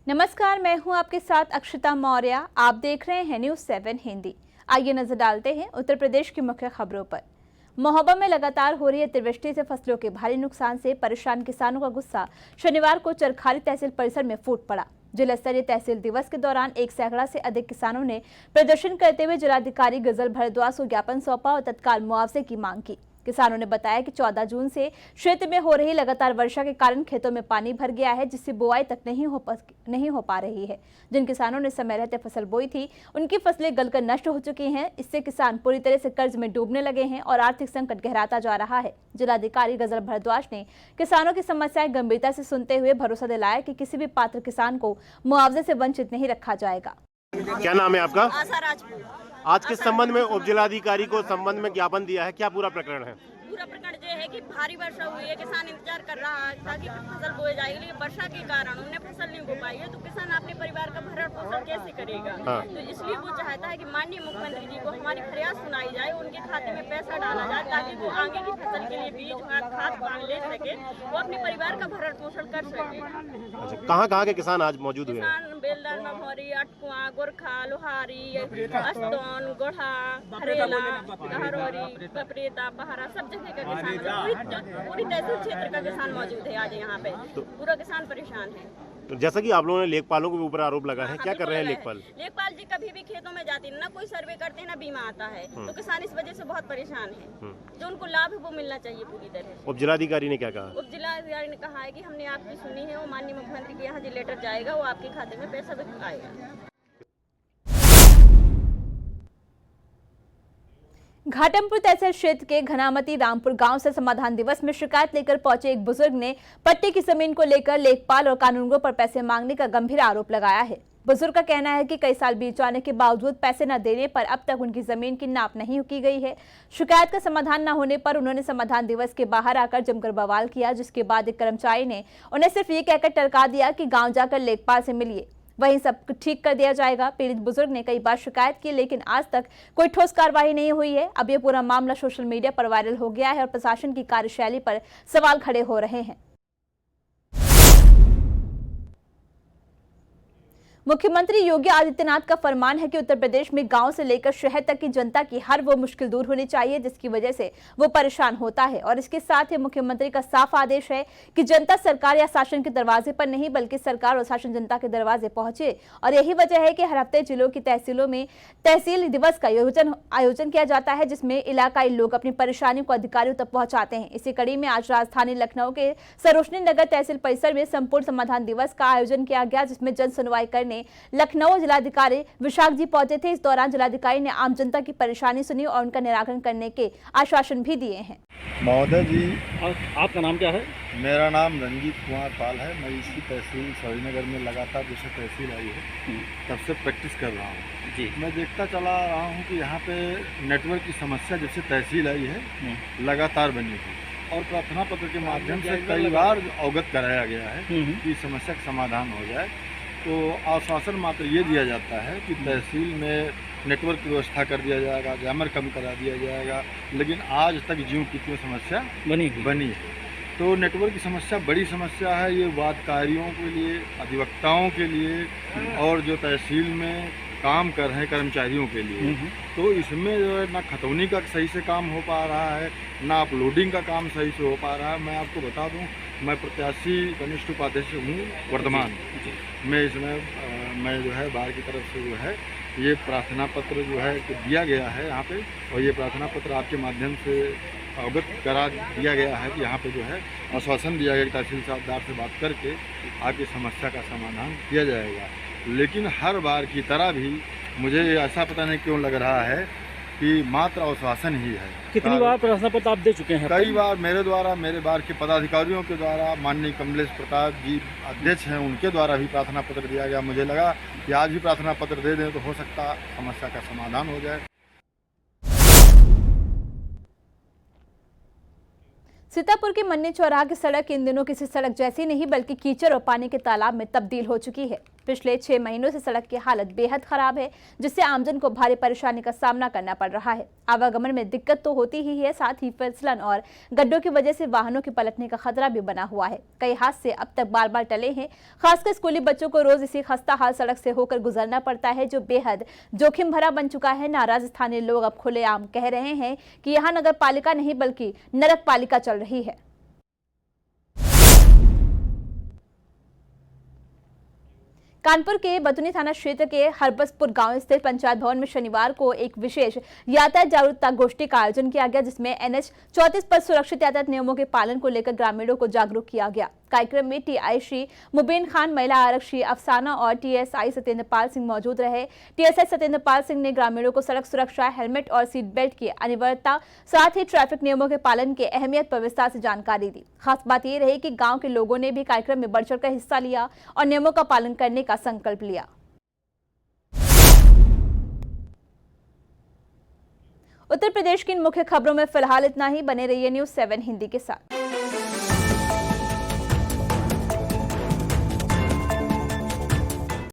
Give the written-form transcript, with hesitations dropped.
नमस्कार, मैं हूं आपके साथ अक्षता मौर्य। आप देख रहे हैं न्यूज़ 7 हिंदी। आइए नजर डालते हैं उत्तर प्रदेश की मुख्य खबरों पर। महोबा में लगातार हो रही अतिवृष्टि से फसलों के भारी नुकसान से परेशान किसानों का गुस्सा शनिवार को चरखारी तहसील परिसर में फूट पड़ा। जिला स्तरीय तहसील दिवस के दौरान 1 सैकड़ा से अधिक किसानों ने प्रदर्शन करते हुए जिलाधिकारी गजल भारद्वाज को ज्ञापन सौंपा और तत्काल मुआवजे की मांग की। किसानों ने बताया कि 14 जून से क्षेत्र में हो रही लगातार वर्षा के कारण खेतों में पानी भर गया है, जिससे बुआई तक नहीं हो पा रही है। जिन किसानों ने समय रहते फसल बोई थी, उनकी फसलें गलकर नष्ट हो चुकी हैं। इससे किसान पूरी तरह से कर्ज में डूबने लगे हैं और आर्थिक संकट गहराता जा रहा है। जिलाधिकारी गजल भारद्वाज ने किसानों की समस्याएं गंभीरता से सुनते हुए भरोसा दिलाया कि किसी भी पात्र किसान को मुआवजे से वंचित नहीं रखा जाएगा। क्या नाम है आपका? आशा राजपूत। आज किस संबंध में उप जिलाधिकारी को संबंध में ज्ञापन दिया है? क्या पूरा प्रकरण है? पूरा प्रकरण ये है कि भारी वर्षा हुई है, किसान इंतजार कर रहा है ताकि फसल बोई जाएगी, लेकिन वर्षा के कारण उन्हें फसल नहीं बो पाई है, तो किसान अपने परिवार का भरण पोषण कैसे करेगा? तो इसलिए वो चाहता है कि माननीय मुख्यमंत्री जी को हमारी फरियाद सुनाई जाए, उनके खाते में पैसा डाला जाए ताकि वो आगे की फसल के लिए बीज खाद पान ले सके, वो अपने परिवार का भरण पोषण कर सके। अच्छा, कहाँ के किसान आज मौजूद हुए हैं? किसान बेलदार, मभौरी, अटकुआ, गोरखा, लोहारी, अस्तौन, गोढ़ा, हरेला, हरोरी, कपरेता, पहाड़ा, सब जगह का किसान, पूरी तहसील क्षेत्र का किसान मौजूद है आज यहाँ पे। पूरा किसान परेशान है। तो जैसा कि आप लोगों ने लेखपालों के ऊपर आरोप लगा है, क्या कर रहे हैं लेखपाल? लेखपाल जी कभी भी खेतों में जाती है, ना कोई सर्वे करते हैं, ना बीमा आता है, तो किसान इस वजह से बहुत परेशान है। जो उनको लाभ है वो मिलना चाहिए पूरी तरह। उप जिलाधिकारी ने क्या कहा? उप जिलाधिकारी ने कहा है कि हमने आपकी सुनी है, वो माननीय मुख्यमंत्री के यहाँ जो लेटर जाएगा वो आपके खाते में पैसा भी आएगा। घाटमपुर तहसील क्षेत्र के घनामती रामपुर गांव से समाधान दिवस में शिकायत लेकर पहुंचे एक बुजुर्ग ने पट्टे की जमीन को लेकर लेखपाल और कानूनगों पर पैसे मांगने का गंभीर आरोप लगाया है। बुजुर्ग का कहना है कि कई साल बीत जाने के बावजूद पैसे न देने पर अब तक उनकी जमीन की नाप नहीं की गई है। शिकायत का समाधान न होने पर उन्होंने समाधान दिवस के बाहर आकर जमकर बवाल किया, जिसके बाद एक कर्मचारी ने उन्हें सिर्फ ये कहकर टरका दिया कि गाँव जाकर लेखपाल से मिलिए, वहीं सब कुछ ठीक कर दिया जाएगा। पीड़ित बुजुर्ग ने कई बार शिकायत की, लेकिन आज तक कोई ठोस कार्रवाई नहीं हुई है। अब ये पूरा मामला सोशल मीडिया पर वायरल हो गया है और प्रशासन की कार्यशैली पर सवाल खड़े हो रहे हैं। मुख्यमंत्री योगी आदित्यनाथ का फरमान है कि उत्तर प्रदेश में गांव से लेकर शहर तक की जनता की हर वो मुश्किल दूर होनी चाहिए जिसकी वजह से वो परेशान होता है। और इसके साथ ही मुख्यमंत्री का साफ आदेश है कि जनता सरकार या शासन के दरवाजे पर नहीं, बल्कि सरकार और शासन जनता के दरवाजे पहुंचे। और यही वजह है कि हर हफ्ते जिलों की तहसीलों में तहसील दिवस का आयोजन किया जाता है, जिसमें इलाकाई लोग अपनी परेशानियों को अधिकारियों तक पहुंचाते हैं। इसी कड़ी में आज राजधानी लखनऊ के सरोजनी नगर तहसील परिसर में संपूर्ण समाधान दिवस का आयोजन किया गया, जिसमें जन सुनवाई करने लखनऊ जिलाधिकारी विशाख जी पहुंचे थे। इस दौरान जिलाधिकारी ने आम जनता की परेशानी सुनी और उनका निराकरण करने के आश्वासन भी दिए हैं। महोदय जी, आपका नाम क्या है? मेरा नाम रंजीत कुमार पाल है। मैं इसी तहसील सरोजनगर में लगातार जैसे तहसील आई है तब से प्रैक्टिस कर रहा हूँ जी। मैं देखता चला रहा हूँ कि यहाँ पे नेटवर्क की समस्या जब से तहसील आई है लगातार बनी थी और प्रार्थना पत्र के माध्यम से कई बार अवगत कराया गया है कि समस्या का समाधान हो जाए। तो आश्वासन मात्र ये दिया जाता है कि तहसील में नेटवर्क की व्यवस्था कर दिया जाएगा, जैमर कम करा दिया जाएगा, लेकिन आज तक ज्यों की त्यों समस्या बनी है। तो नेटवर्क की समस्या बड़ी समस्या है। ये वादकारियों के लिए, अधिवक्ताओं के लिए और जो तहसील में काम कर रहे हैं कर्मचारियों के लिए। तो इसमें जो है ना खतौनी का सही से काम हो पा रहा है, ना अपलोडिंग का काम सही से हो पा रहा है। मैं आपको बता दूं, मैं प्रत्याशी कनिष्ठ उपाध्यक्ष हूँ वर्तमान। मैं इसमें मैं जो है बाहर की तरफ से जो है ये प्रार्थना पत्र जो है कि दिया गया है यहाँ पे, और ये प्रार्थना पत्र आपके माध्यम से अवगत करा दिया गया है कि यहाँ पे जो है आश्वासन दिया गया कि तहसीलदार से बात करके आपकी समस्या का समाधान किया जाएगा। लेकिन हर बार की तरह भी मुझे ऐसा पता नहीं क्यों लग रहा है कि मात्र आश्वासन ही है। कितनी बार प्रार्थना पत्र आप दे चुके हैं? कई बार मेरे द्वारा, मेरे बार के पदाधिकारियों के द्वारा, माननीय कमलेश प्रताप जी अध्यक्ष हैं, उनके द्वारा भी प्रार्थना पत्र दिया गया। मुझे लगा कि आज भी प्रार्थना पत्र दे दें तो हो सकता समस्या का समाधान हो जाए। सीतापुर के मन्नी चौराहा की सड़क इन दिनों किसी सड़क जैसी नहीं बल्कि कीचड़ और पानी के तालाब में तब्दील हो चुकी है। पिछले 6 महीनों से सड़क की हालत बेहद खराब है, जिससे आमजन को भारी परेशानी का सामना करना पड़ रहा है। आवागमन में दिक्कत तो होती ही है, साथ ही फिसलन और गड्ढों की वजह से वाहनों के पलटने का खतरा भी बना हुआ है। कई हादसे अब तक बार बार टले हैं। खासकर स्कूली बच्चों को रोज इसी खस्ता हाल सड़क से होकर गुजरना पड़ता है, जो बेहद जोखिम भरा बन चुका है। नाराज स्थानीय लोग अब खुलेआम कह रहे हैं कि यहाँ नगर पालिका नहीं बल्कि नरक पालिका चल रही है। कानपुर के बतुनी थाना क्षेत्र के हरबसपुर गांव स्थित पंचायत भवन में शनिवार को एक विशेष यातायात जागरूकता गोष्ठी का आयोजन किया गया, जिसमें NH 34 पर सुरक्षित यातायात नियमों के पालन को लेकर ग्रामीणों को जागरूक किया गया। कार्यक्रम में TI श्री मुबीन खान, महिला आरक्षी अफसाना और TSI सत्येंद्र पाल सिंह मौजूद रहे। TSI सत्येंद्र पाल सिंह ने ग्रामीणों को सड़क सुरक्षा, हेलमेट और सीट बेल्ट की अनिवार्यता, साथ ही ट्रैफिक नियमों के पालन की अहमियत पर विस्तार से जानकारी दी। खास बात यह रही कि गाँव के लोगों ने भी कार्यक्रम में बढ़ चढ़कर हिस्सा लिया और नियमों का पालन करने का संकल्प लिया। उत्तर प्रदेश की इन मुख्य खबरों में फिलहाल इतना ही। बने रहिए News 7 हिंदी के साथ।